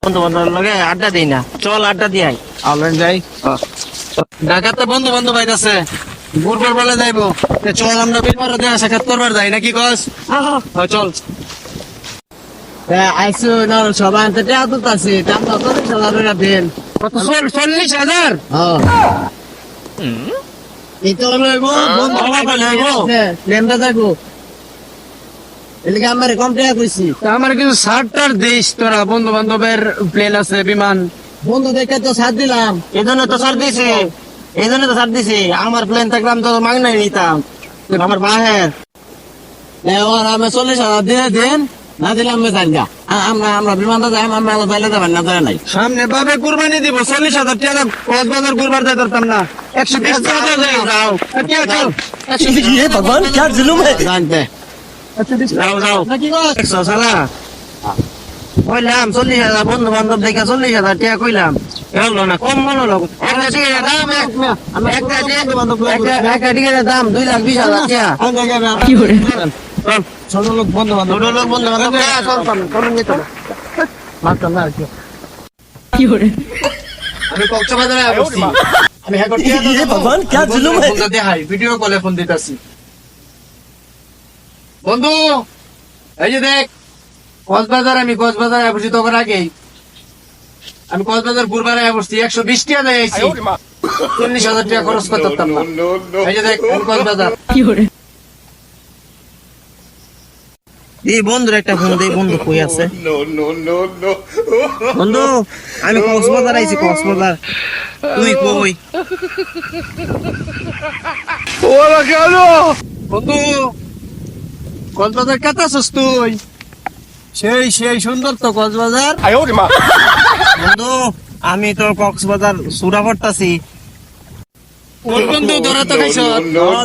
বন্ধু বান্ধব লগে আড্ডা দিই না, চল আড্ডা দিয়াই আলেন যাই ঢাকাতে বন্ধু বান্ধব আছে বুধবার বেলা যাইবো, চল আমরা বিলবার দেয়া সাক্ষাৎ করবার যাই নাকি কস? চল আইসু না সবাই তো টাকা তুলতাছি দাম তো 40,000 টাকা দেন। কত? 40,000? এই তো লইব বন্ধু বাবা লইবো। লেমটা যাইবো এলিকে আমারে কম টাকা কইছি। আমার কিছু শার্টার দিস তোরা, বন্ধু বান্ধবের প্লেন আছে বিমান, বন্ধু দেখে তো সাথ দিলাম। এই জন্য তো ছাড় দিছি, এই জন্য তো ছাড় দিছি। আমার প্লেন থাকলাম তো মাগনাই নিতাম, আমার বাহের এবার আমি 40,000 দিয়ে দেন, না দিলে আমি যাই যা। আমরা বিমানটা যাই, আমরা যাইলে যাবেন না যায় নাই। সামনে বাবে কুরবানি দিব 40,000 টাকা, কক্সবাজার ঘুরবার যাই ধরতাম না, 120 টাকা যাও চল 120 ভগবান क्या जुलुम है जानते যাও যাও নাকি কস? 100 সালা কইলাম 40,000 বন্ধু বান্ধব দেখে 40,000 টাকা কইলাম, এলো না কম মনে হলো। একটা টিকেটের দাম একটা টিকেটের দাম 2,20,000 টাকা। কি করে চল ছোট লোক বন্ধু বান্ধব ছোট লোক বন্ধু বান্ধব চলতাম কোন নিত না। মাত্র না কি কি করে আমি কক্সবাজারে আসছি, আমি হ্যাঁ করতে ये भगवान क्या जुलुम है বন্ধু দেখাই ভিডিও কলে ফোন দিতাছি। বন্ধু এই যে দেখ কক্সবাজার, আমি কক্সবাজারে বসছি তোর আগেই, আমি কক্সবাজার ঘুরবার বসছি 120 টাকা দিয়ে আইছি, 40,000 টাকা খরচ করতাম না। এই যে দেখ আমি কক্সবাজার। কি করে এই বন্ধুর একটা ফোন দেই, বন্ধু কই আছে? বন্ধু আমি কক্সবাজার আইছি, কক্সবাজার তুই কই? ওরা কেন বন্ধু কক্সবাজার কত আছিস তুই? সেই সেই সুন্দর তো কক্সবাজার। বন্ধু আমি তো কক্সবাজার সুরা পড়তাছি। কোন বন্ধু ধরা তো খাইছ?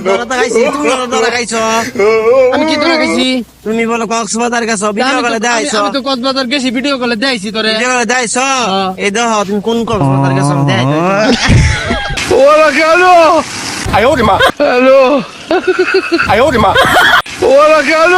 ধরা তো খাইছি, তুমি ধরা খাইছ। আমি কি তোরা গেছি তুমি বলো কক্সবাজার গেছো, ভিডিও কলে দেখাইছ, আমি তো কক্সবাজার গেছি ভিডিও কলে দেখাইছি তোরে ভিডিও কলে দেখাইছ। এই দেখো তুমি কোন কক্সবাজার গেছো আমি দেখাই। ওরা কেন হ্যালো ওরা কেন